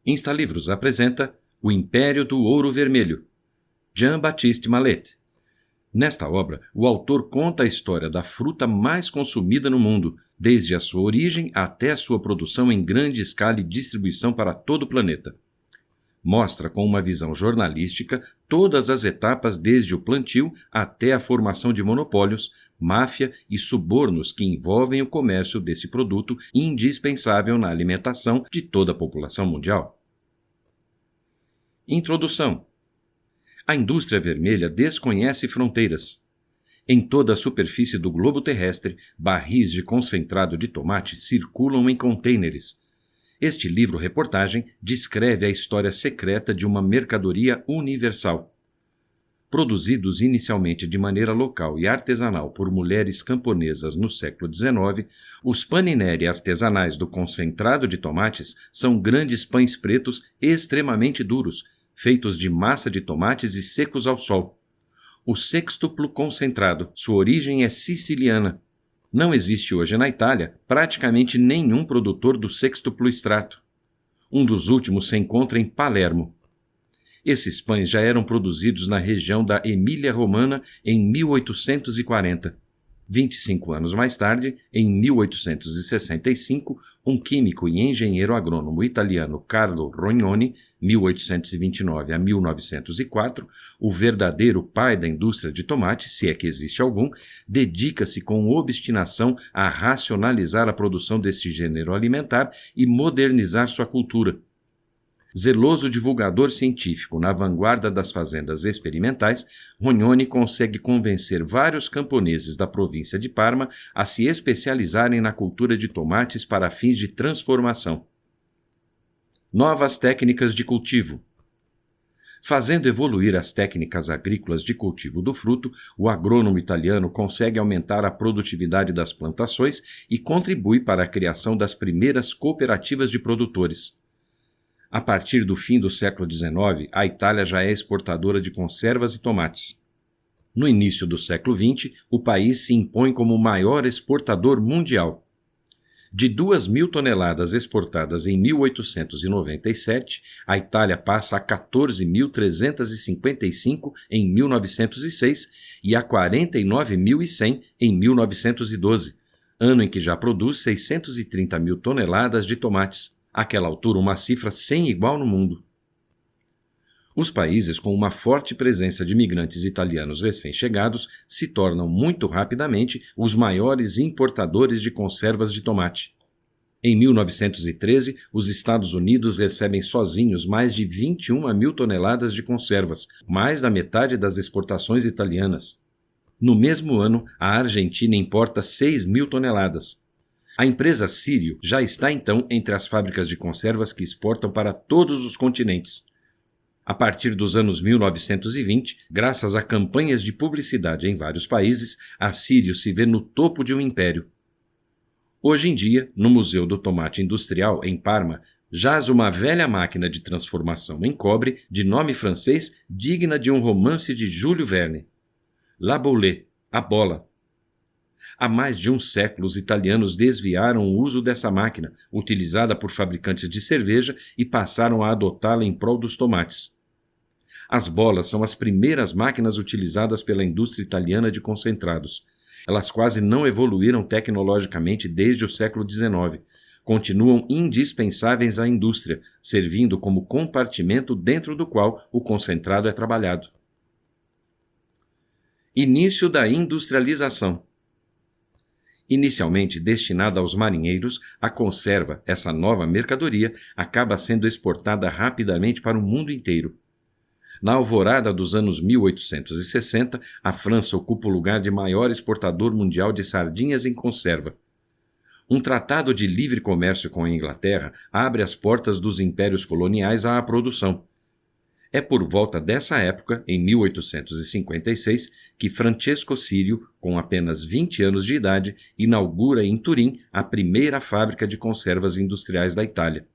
Instalivros apresenta O Império do Ouro Vermelho, Jean-Baptiste Mallet. Nesta obra, o autor conta a história da fruta mais consumida no mundo, desde a sua origem até a sua produção em grande escala e distribuição para todo o planeta. Mostra com uma visão jornalística todas as etapas desde o plantio até a formação de monopólios, máfia e subornos que envolvem o comércio desse produto indispensável na alimentação de toda a população mundial. Introdução. A indústria vermelha desconhece fronteiras. Em toda a superfície do globo terrestre, barris de concentrado de tomate circulam em contêineres. Este livro-reportagem descreve a história secreta de uma mercadoria universal. Produzidos inicialmente de maneira local e artesanal por mulheres camponesas no século XIX, os panineri artesanais do concentrado de tomates são grandes pães pretos extremamente duros, feitos de massa de tomates e secos ao sol. O sextuplo concentrado, sua origem é siciliana. Não existe hoje na Itália praticamente nenhum produtor do sextuplo extrato. Um dos últimos se encontra em Palermo. Esses pães já eram produzidos na região da Emília-Romana em 1840. 25 anos mais tarde, em 1865, um químico e engenheiro agrônomo italiano Carlo Rognoni, 1829 a 1904, o verdadeiro pai da indústria de tomate, se é que existe algum, dedica-se com obstinação a racionalizar a produção deste gênero alimentar e modernizar sua cultura. Zeloso divulgador científico na vanguarda das fazendas experimentais, Rognoni consegue convencer vários camponeses da província de Parma a se especializarem na cultura de tomates para fins de transformação. Novas técnicas de cultivo. Fazendo evoluir as técnicas agrícolas de cultivo do fruto, o agrônomo italiano consegue aumentar a produtividade das plantações e contribui para a criação das primeiras cooperativas de produtores. A partir do fim do século XIX, a Itália já é exportadora de conservas e tomates. No início do século XX, o país se impõe como o maior exportador mundial. De 2.000 toneladas exportadas em 1897, a Itália passa a 14.355 em 1906 e a 49.100 em 1912, ano em que já produz 630 mil toneladas de tomates. Àquela altura, uma cifra sem igual no mundo. Os países com uma forte presença de imigrantes italianos recém-chegados se tornam muito rapidamente os maiores importadores de conservas de tomate. Em 1913, os Estados Unidos recebem sozinhos mais de 21 mil toneladas de conservas, mais da metade das exportações italianas. No mesmo ano, a Argentina importa 6.000 toneladas. A empresa Sírio já está então entre as fábricas de conservas que exportam para todos os continentes. A partir dos anos 1920, graças a campanhas de publicidade em vários países, a Sírio se vê no topo de um império. Hoje em dia, no Museu do Tomate Industrial, em Parma, jaz uma velha máquina de transformação em cobre de nome francês digna de um romance de Júlio Verne. La Boule, a bola. Há mais de um século, os italianos desviaram o uso dessa máquina, utilizada por fabricantes de cerveja, e passaram a adotá-la em prol dos tomates. As bolas são as primeiras máquinas utilizadas pela indústria italiana de concentrados. Elas quase não evoluíram tecnologicamente desde o século XIX. Continuam indispensáveis à indústria, servindo como compartimento dentro do qual o concentrado é trabalhado. Início da industrialização. Inicialmente destinada aos marinheiros, a conserva, essa nova mercadoria, acaba sendo exportada rapidamente para o mundo inteiro. Na alvorada dos anos 1860, a França ocupa o lugar de maior exportador mundial de sardinhas em conserva. Um tratado de livre comércio com a Inglaterra abre as portas dos impérios coloniais à produção. É por volta dessa época, em 1856, que Francesco Sírio, com apenas 20 anos de idade, inaugura em Turim a primeira fábrica de conservas industriais da Itália.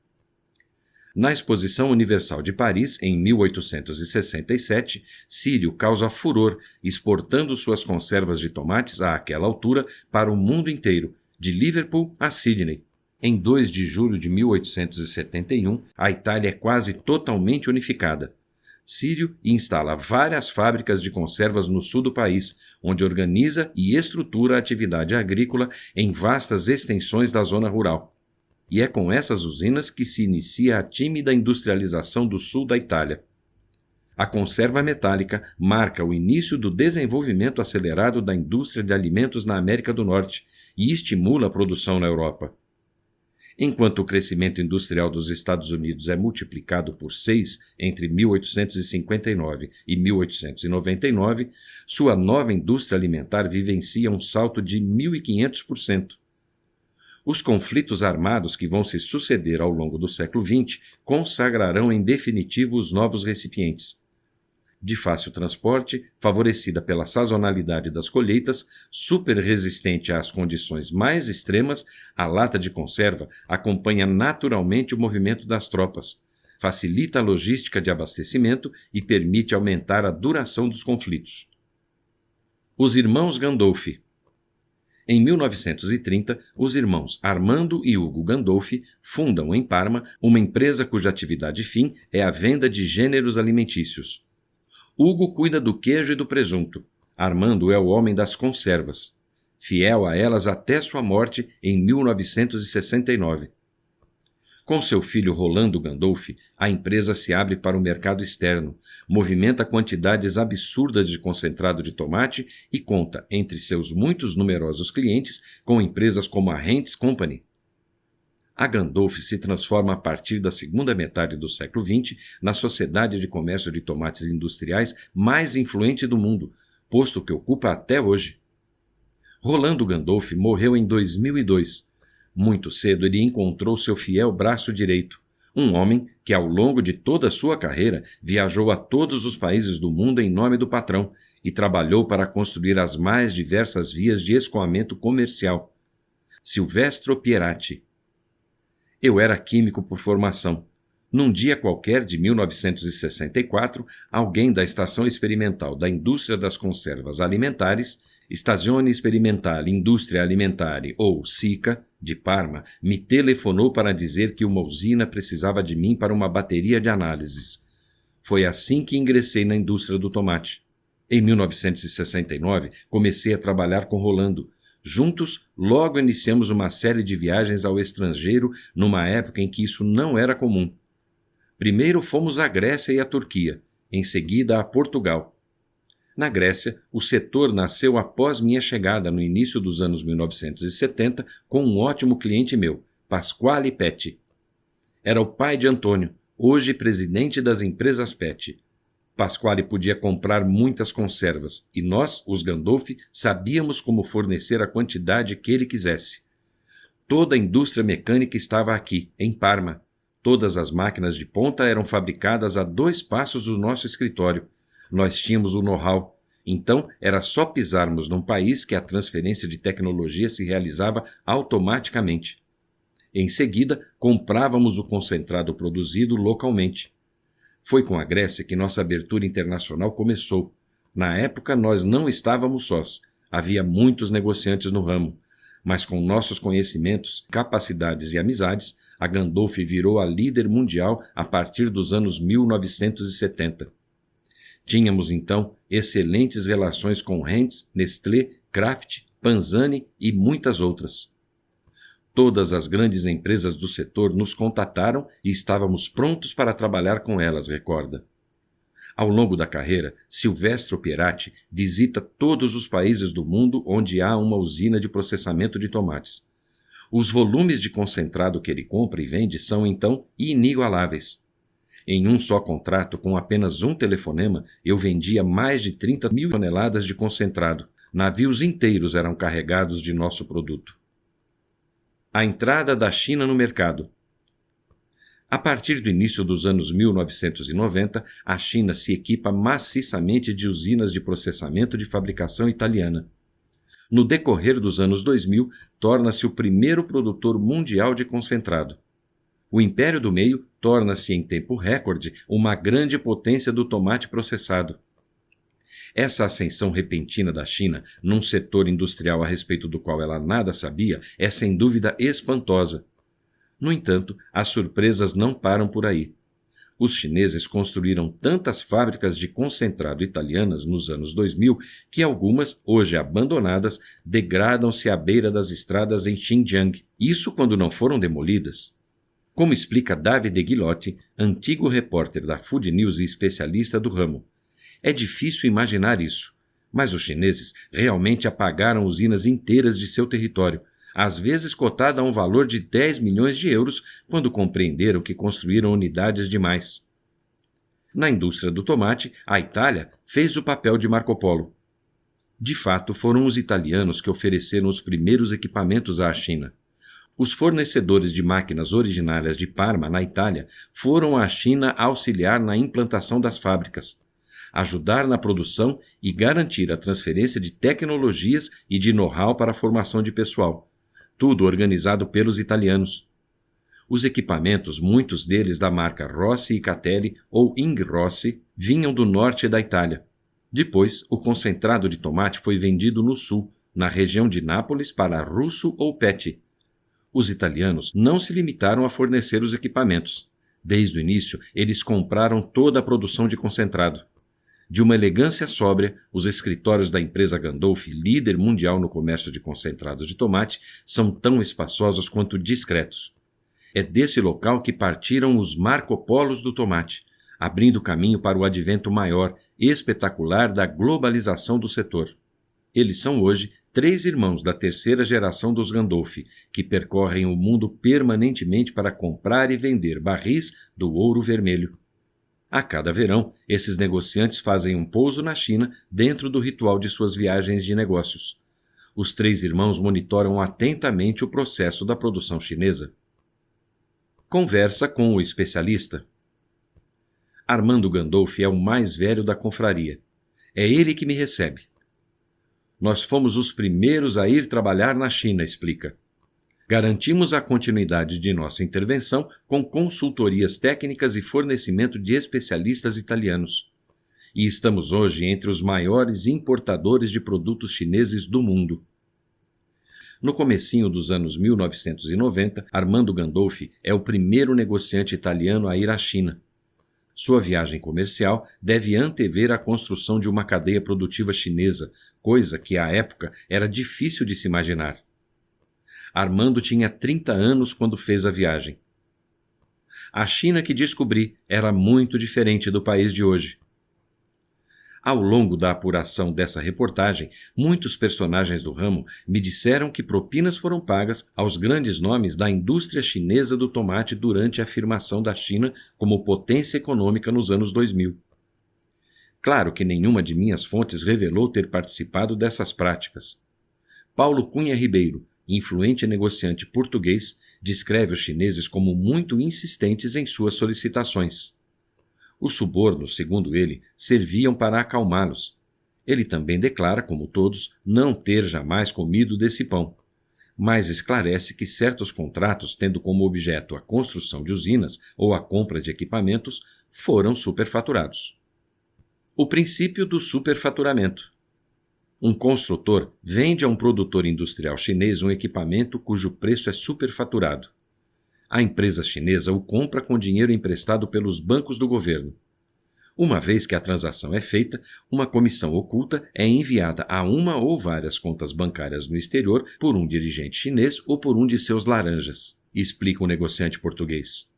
Na Exposição Universal de Paris, em 1867, Sírio causa furor, exportando suas conservas de tomates àquela altura para o mundo inteiro, de Liverpool a Sydney. Em 2 de julho de 1871, a Itália é quase totalmente unificada. Círio instala várias fábricas de conservas no sul do país, onde organiza e estrutura a atividade agrícola em vastas extensões da zona rural. E é com essas usinas que se inicia a tímida industrialização do sul da Itália. A conserva metálica marca o início do desenvolvimento acelerado da indústria de alimentos na América do Norte e estimula a produção na Europa. Enquanto o crescimento industrial dos Estados Unidos é multiplicado por 6 entre 1859 e 1899, sua nova indústria alimentar vivencia um salto de 1.500%. Os conflitos armados que vão se suceder ao longo do século XX consagrarão em definitivo os novos recipientes. De fácil transporte, favorecida pela sazonalidade das colheitas, super resistente às condições mais extremas, a lata de conserva acompanha naturalmente o movimento das tropas, facilita a logística de abastecimento e permite aumentar a duração dos conflitos. Os irmãos Gandolfi. Em 1930, os irmãos Armando e Hugo Gandolfi fundam em Parma uma empresa cuja atividade fim é a venda de gêneros alimentícios. Hugo cuida do queijo e do presunto. Armando é o homem das conservas, fiel a elas até sua morte em 1969. Com seu filho Rolando Gandolfi, a empresa se abre para o mercado externo, movimenta quantidades absurdas de concentrado de tomate e conta, entre seus muitos numerosos clientes, com empresas como a Heinz Company. A Gandolfi se transforma a partir da segunda metade do século XX na sociedade de comércio de tomates industriais mais influente do mundo, posto que ocupa até hoje. Rolando Gandolfi morreu em 2002. Muito cedo ele encontrou seu fiel braço direito, um homem que ao longo de toda a sua carreira viajou a todos os países do mundo em nome do patrão e trabalhou para construir as mais diversas vias de escoamento comercial. Silvestro Pieratti. Eu era químico por formação. Num dia qualquer de 1964, alguém da Estação Experimental da Indústria das Conservas Alimentares, Stazione Sperimentale Industria Alimentare, ou SICA, de Parma, me telefonou para dizer que uma usina precisava de mim para uma bateria de análises. Foi assim que ingressei na indústria do tomate. Em 1969, comecei a trabalhar com Rolando. Juntos, logo iniciamos uma série de viagens ao estrangeiro numa época em que isso não era comum. Primeiro fomos à Grécia e à Turquia, em seguida a Portugal. Na Grécia, o setor nasceu após minha chegada no início dos anos 1970 com um ótimo cliente meu, Pasquale Petti. Era o pai de Antônio, hoje presidente das empresas Petti. Pasquale podia comprar muitas conservas e nós, os Gandolfi, sabíamos como fornecer a quantidade que ele quisesse. Toda a indústria mecânica estava aqui, em Parma. Todas as máquinas de ponta eram fabricadas a 2 passos do nosso escritório. Nós tínhamos o know-how. Então, era só pisarmos num país que a transferência de tecnologia se realizava automaticamente. Em seguida, comprávamos o concentrado produzido localmente. Foi com a Grécia que nossa abertura internacional começou. Na época, nós não estávamos sós. Havia muitos negociantes no ramo. Mas com nossos conhecimentos, capacidades e amizades, a Gandolfi virou a líder mundial a partir dos anos 1970. Tínhamos, então, excelentes relações com Heinz, Nestlé, Kraft, Panzani e muitas outras. Todas as grandes empresas do setor nos contataram e estávamos prontos para trabalhar com elas, recorda. Ao longo da carreira, Silvestro Pieratti visita todos os países do mundo onde há uma usina de processamento de tomates. Os volumes de concentrado que ele compra e vende são, então, inigualáveis. Em um só contrato, com apenas um telefonema, eu vendia mais de 30 mil toneladas de concentrado. Navios inteiros eram carregados de nosso produto. A entrada da China no mercado. A partir do início dos anos 1990, a China se equipa maciçamente de usinas de processamento de fabricação italiana. No decorrer dos anos 2000, torna-se o primeiro produtor mundial de concentrado. O Império do Meio torna-se em tempo recorde uma grande potência do tomate processado. Essa ascensão repentina da China, num setor industrial a respeito do qual ela nada sabia, é sem dúvida espantosa. No entanto, as surpresas não param por aí. Os chineses construíram tantas fábricas de concentrado italianas nos anos 2000 que algumas, hoje abandonadas, degradam-se à beira das estradas em Xinjiang. Isso quando não foram demolidas. Como explica Davide Ghilotti, antigo repórter da Food News e especialista do ramo. É difícil imaginar isso, mas os chineses realmente apagaram usinas inteiras de seu território, às vezes cotada a um valor de 10 milhões de euros, quando compreenderam que construíram unidades demais. Na indústria do tomate, a Itália fez o papel de Marco Polo. De fato, foram os italianos que ofereceram os primeiros equipamentos à China. Os fornecedores de máquinas originárias de Parma, na Itália, foram à China auxiliar na implantação das fábricas, ajudar na produção e garantir a transferência de tecnologias e de know-how para a formação de pessoal. Tudo organizado pelos italianos. Os equipamentos, muitos deles da marca Rossi e Catelli ou Ingrossi, vinham do norte da Itália. Depois, o concentrado de tomate foi vendido no sul, na região de Nápoles, para Russo ou Petti. Os italianos não se limitaram a fornecer os equipamentos. Desde o início, eles compraram toda a produção de concentrado. De uma elegância sóbria, os escritórios da empresa Gandolfi, líder mundial no comércio de concentrados de tomate, são tão espaçosos quanto discretos. É desse local que partiram os Marco Polos do tomate, abrindo caminho para o advento maior e espetacular da globalização do setor. Eles são hoje 3 irmãos da terceira geração dos Gandolfi, que percorrem o mundo permanentemente para comprar e vender barris do ouro vermelho. A cada verão, esses negociantes fazem um pouso na China dentro do ritual de suas viagens de negócios. Os 3 irmãos monitoram atentamente o processo da produção chinesa. Conversa com o especialista. Armando Gandolfi é o mais velho da confraria. É ele que me recebe. Nós fomos os primeiros a ir trabalhar na China, explica. Garantimos a continuidade de nossa intervenção com consultorias técnicas e fornecimento de especialistas italianos. E estamos hoje entre os maiores importadores de produtos chineses do mundo. No comecinho dos anos 1990, Armando Gandolfi é o primeiro negociante italiano a ir à China. Sua viagem comercial deve antever a construção de uma cadeia produtiva chinesa, coisa que à época era difícil de se imaginar. Armando tinha 30 anos quando fez a viagem. A China que descobri era muito diferente do país de hoje. Ao longo da apuração dessa reportagem, muitos personagens do ramo me disseram que propinas foram pagas aos grandes nomes da indústria chinesa do tomate durante a afirmação da China como potência econômica nos anos 2000. Claro que nenhuma de minhas fontes revelou ter participado dessas práticas. Paulo Cunha Ribeiro, influente negociante português, descreve os chineses como muito insistentes em suas solicitações. Os subornos, segundo ele, serviam para acalmá-los. Ele também declara, como todos, não ter jamais comido desse pão, mas esclarece que certos contratos, tendo como objeto a construção de usinas ou a compra de equipamentos, foram superfaturados. O princípio do superfaturamento. Um construtor vende a um produtor industrial chinês um equipamento cujo preço é superfaturado. A empresa chinesa o compra com dinheiro emprestado pelos bancos do governo. Uma vez que a transação é feita, uma comissão oculta é enviada a uma ou várias contas bancárias no exterior por um dirigente chinês ou por um de seus laranjas, explica o negociante português.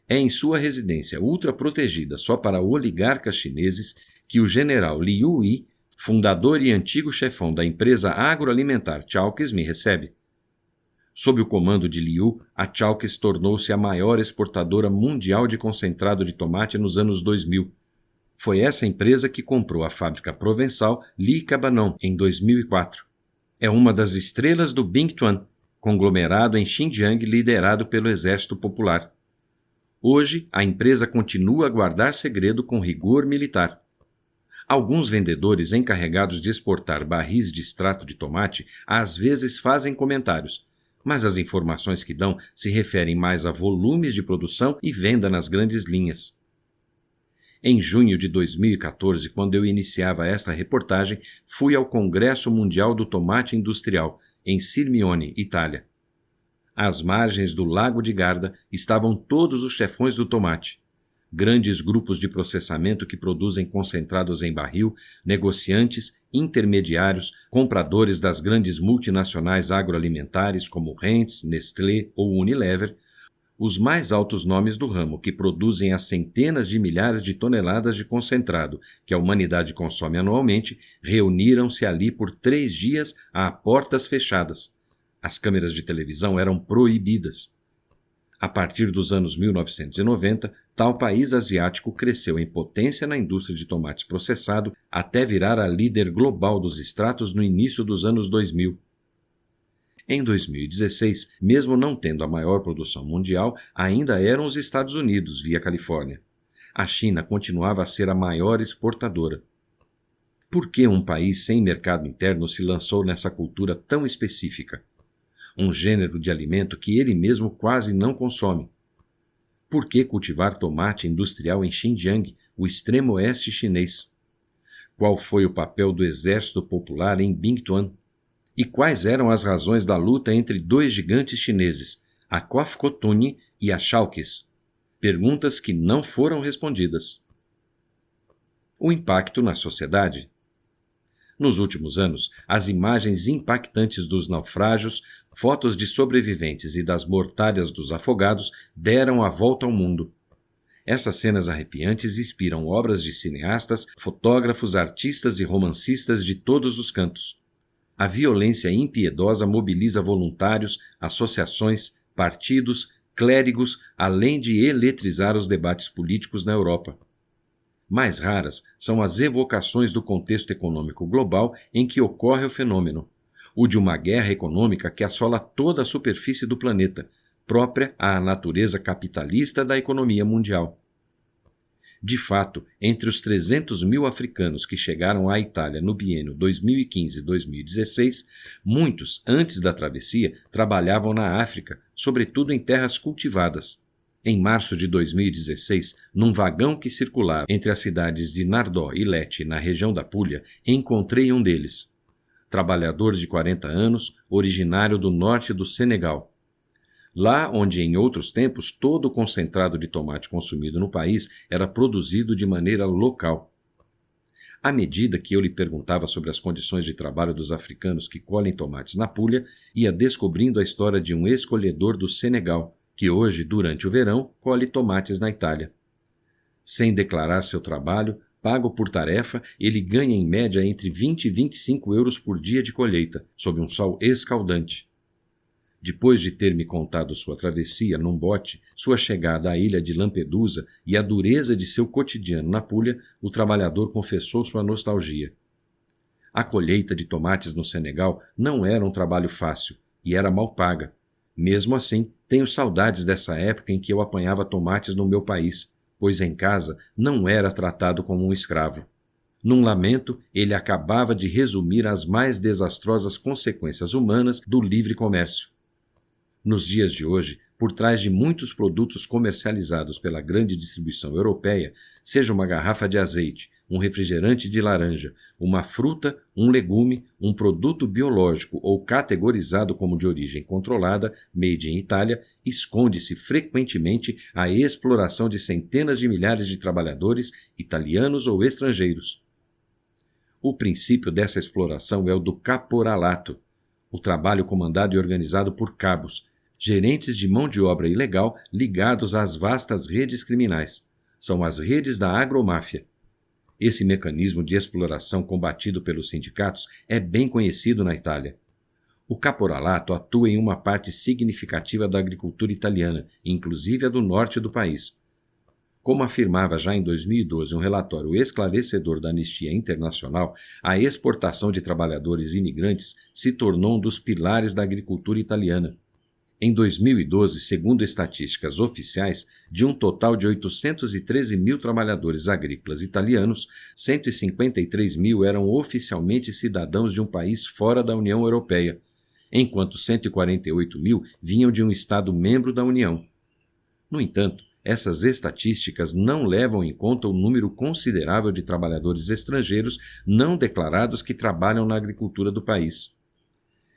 É em sua residência ultraprotegida só para oligarcas chineses que o general Liu Yi, fundador e antigo chefão da empresa agroalimentar Chalkes, me recebe. Sob o comando de Liu, a Chalkes tornou-se a maior exportadora mundial de concentrado de tomate nos anos 2000. Foi essa empresa que comprou a fábrica provençal Li Cabanon em 2004. É uma das estrelas do Bingtuan, conglomerado em Xinjiang liderado pelo Exército Popular. Hoje, a empresa continua a guardar segredo com rigor militar. Alguns vendedores encarregados de exportar barris de extrato de tomate às vezes fazem comentários, mas as informações que dão se referem mais a volumes de produção e venda nas grandes linhas. Em junho de 2014, quando eu iniciava esta reportagem, fui ao Congresso Mundial do Tomate Industrial, em Sirmione, Itália. Às margens do Lago de Garda estavam todos os chefões do tomate. Grandes grupos de processamento que produzem concentrados em barril, negociantes, intermediários, compradores das grandes multinacionais agroalimentares como Heinz, Nestlé ou Unilever, os mais altos nomes do ramo que produzem as centenas de milhares de toneladas de concentrado que a humanidade consome anualmente, reuniram-se ali por 3 dias a portas fechadas. As câmeras de televisão eram proibidas. A partir dos anos 1990, tal país asiático cresceu em potência na indústria de tomate processado até virar a líder global dos extratos no início dos anos 2000. Em 2016, mesmo não tendo a maior produção mundial, ainda eram os Estados Unidos, via Califórnia. A China continuava a ser a maior exportadora. Por que um país sem mercado interno se lançou nessa cultura tão específica? Um gênero de alimento que ele mesmo quase não consome. Por que cultivar tomate industrial em Xinjiang, o extremo oeste chinês? Qual foi o papel do Exército Popular em Bingtuan? E quais eram as razões da luta entre 2 gigantes chineses, a Kofkotune e a Chalkis? Perguntas que não foram respondidas. O impacto na sociedade. Nos últimos anos, as imagens impactantes dos naufrágios, fotos de sobreviventes e das mortalhas dos afogados deram a volta ao mundo. Essas cenas arrepiantes inspiram obras de cineastas, fotógrafos, artistas e romancistas de todos os cantos. A violência impiedosa mobiliza voluntários, associações, partidos, clérigos, além de eletrizar os debates políticos na Europa. Mais raras são as evocações do contexto econômico global em que ocorre o fenômeno, o de uma guerra econômica que assola toda a superfície do planeta, própria à natureza capitalista da economia mundial. De fato, entre os 300 mil africanos que chegaram à Itália no biênio 2015-2016, muitos, antes da travessia, trabalhavam na África, sobretudo em terras cultivadas. Em março de 2016, num vagão que circulava entre as cidades de Nardò e Lecce, na região da Puglia, encontrei um deles. Trabalhador de 40 anos, originário do norte do Senegal. Lá onde em outros tempos todo o concentrado de tomate consumido no país era produzido de maneira local. À medida que eu lhe perguntava sobre as condições de trabalho dos africanos que colhem tomates na Puglia, ia descobrindo a história de um ex-colhedor do Senegal, que hoje, durante o verão, colhe tomates na Itália. Sem declarar seu trabalho, pago por tarefa, ele ganha em média entre 20 e 25 euros por dia de colheita, sob um sol escaldante. Depois de ter me contado sua travessia num bote, sua chegada à ilha de Lampedusa e a dureza de seu cotidiano na Puglia, o trabalhador confessou sua nostalgia. A colheita de tomates no Senegal não era um trabalho fácil e era mal paga. Mesmo assim, tenho saudades dessa época em que eu apanhava tomates no meu país, pois em casa não era tratado como um escravo. Num lamento, ele acabava de resumir as mais desastrosas consequências humanas do livre comércio. Nos dias de hoje, por trás de muitos produtos comercializados pela grande distribuição europeia, seja uma garrafa de azeite, um refrigerante de laranja, uma fruta, um legume, um produto biológico ou categorizado como de origem controlada, made in Itália, esconde-se frequentemente a exploração de centenas de milhares de trabalhadores, italianos ou estrangeiros. O princípio dessa exploração é o do caporalato, o trabalho comandado e organizado por cabos, gerentes de mão de obra ilegal ligados às vastas redes criminais. São as redes da agromáfia. Esse mecanismo de exploração combatido pelos sindicatos é bem conhecido na Itália. O caporalato atua em uma parte significativa da agricultura italiana, inclusive a do norte do país. Como afirmava já em 2012 um relatório esclarecedor da Anistia Internacional, a exportação de trabalhadores imigrantes se tornou um dos pilares da agricultura italiana. Em 2012, segundo estatísticas oficiais, de um total de 813 mil trabalhadores agrícolas italianos, 153 mil eram oficialmente cidadãos de um país fora da União Europeia, enquanto 148 mil vinham de um Estado membro da União. No entanto, essas estatísticas não levam em conta o número considerável de trabalhadores estrangeiros não declarados que trabalham na agricultura do país.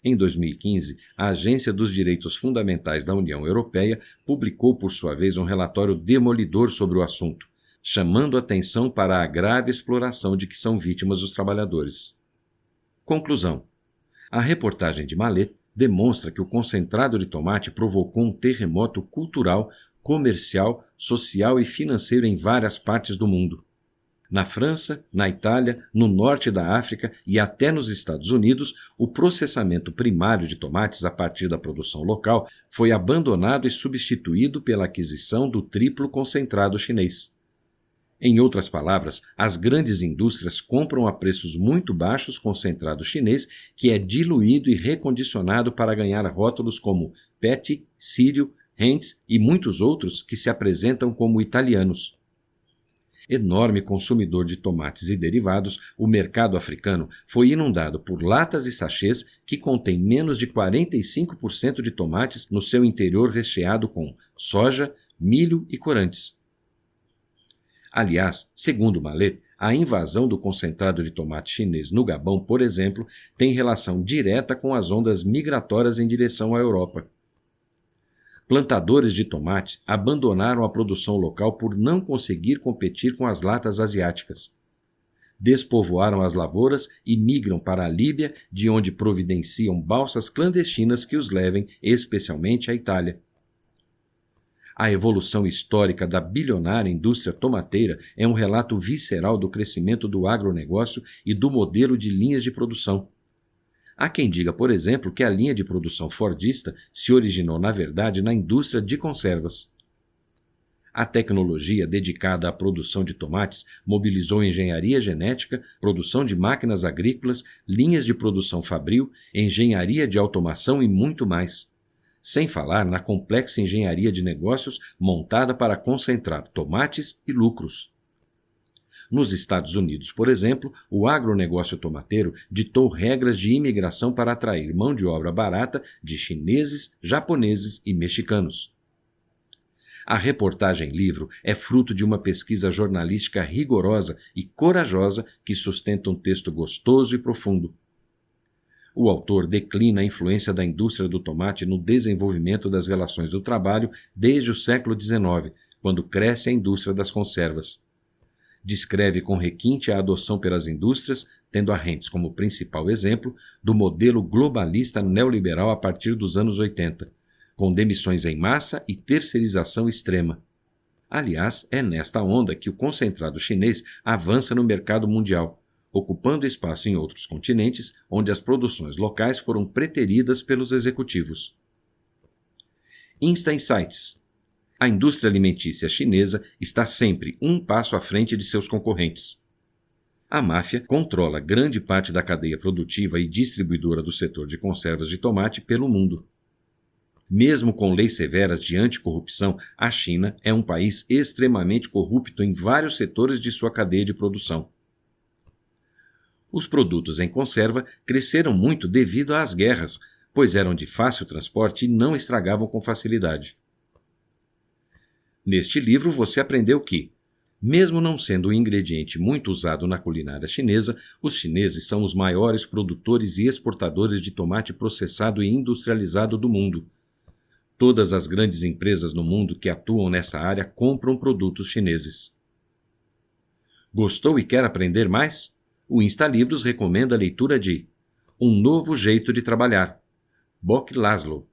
Em 2015, a Agência dos Direitos Fundamentais da União Europeia publicou, por sua vez, um relatório demolidor sobre o assunto, chamando atenção para a grave exploração de que são vítimas os trabalhadores. Conclusão: a reportagem de Malet demonstra que o concentrado de tomate provocou um terremoto cultural, comercial, social e financeiro em várias partes do mundo. Na França, na Itália, no norte da África e até nos Estados Unidos, o processamento primário de tomates a partir da produção local foi abandonado e substituído pela aquisição do triplo concentrado chinês. Em outras palavras, as grandes indústrias compram a preços muito baixos concentrado chinês que é diluído e recondicionado para ganhar rótulos como Pet, Sírio, Heinz e muitos outros que se apresentam como italianos. Enorme consumidor de tomates e derivados, o mercado africano foi inundado por latas e sachês que contêm menos de 45% de tomates no seu interior recheado com soja, milho e corantes. Aliás, segundo Malet, a invasão do concentrado de tomate chinês no Gabão, por exemplo, tem relação direta com as ondas migratórias em direção à Europa. Plantadores de tomate abandonaram a produção local por não conseguir competir com as latas asiáticas. Despovoaram as lavouras e migram para a Líbia, de onde providenciam balsas clandestinas que os levem especialmente à Itália. A evolução histórica da bilionária indústria tomateira é um relato visceral do crescimento do agronegócio e do modelo de linhas de produção. Há quem diga, por exemplo, que a linha de produção fordista se originou, na verdade, na indústria de conservas. A tecnologia dedicada à produção de tomates mobilizou engenharia genética, produção de máquinas agrícolas, linhas de produção fabril, engenharia de automação e muito mais. Sem falar na complexa engenharia de negócios montada para concentrar tomates e lucros. Nos Estados Unidos, por exemplo, o agronegócio tomateiro ditou regras de imigração para atrair mão de obra barata de chineses, japoneses e mexicanos. A reportagem livro é fruto de uma pesquisa jornalística rigorosa e corajosa que sustenta um texto gostoso e profundo. O autor declina a influência da indústria do tomate no desenvolvimento das relações do trabalho desde o século XIX, quando cresce a indústria das conservas. Descreve com requinte a adoção pelas indústrias, tendo a Heinz como principal exemplo, do modelo globalista neoliberal a partir dos anos 80, com demissões em massa e terceirização extrema. Aliás, é nesta onda que o concentrado chinês avança no mercado mundial, ocupando espaço em outros continentes, onde as produções locais foram preteridas pelos executivos. Insta Insights. A indústria alimentícia chinesa está sempre um passo à frente de seus concorrentes. A máfia controla grande parte da cadeia produtiva e distribuidora do setor de conservas de tomate pelo mundo. Mesmo com leis severas de anticorrupção, a China é um país extremamente corrupto em vários setores de sua cadeia de produção. Os produtos em conserva cresceram muito devido às guerras, pois eram de fácil transporte e não estragavam com facilidade. Neste livro você aprendeu que, mesmo não sendo um ingrediente muito usado na culinária chinesa, os chineses são os maiores produtores e exportadores de tomate processado e industrializado do mundo. Todas as grandes empresas no mundo que atuam nessa área compram produtos chineses. Gostou e quer aprender mais? O InstaLivros recomenda a leitura de Um Novo Jeito de Trabalhar, Boc Laszlo,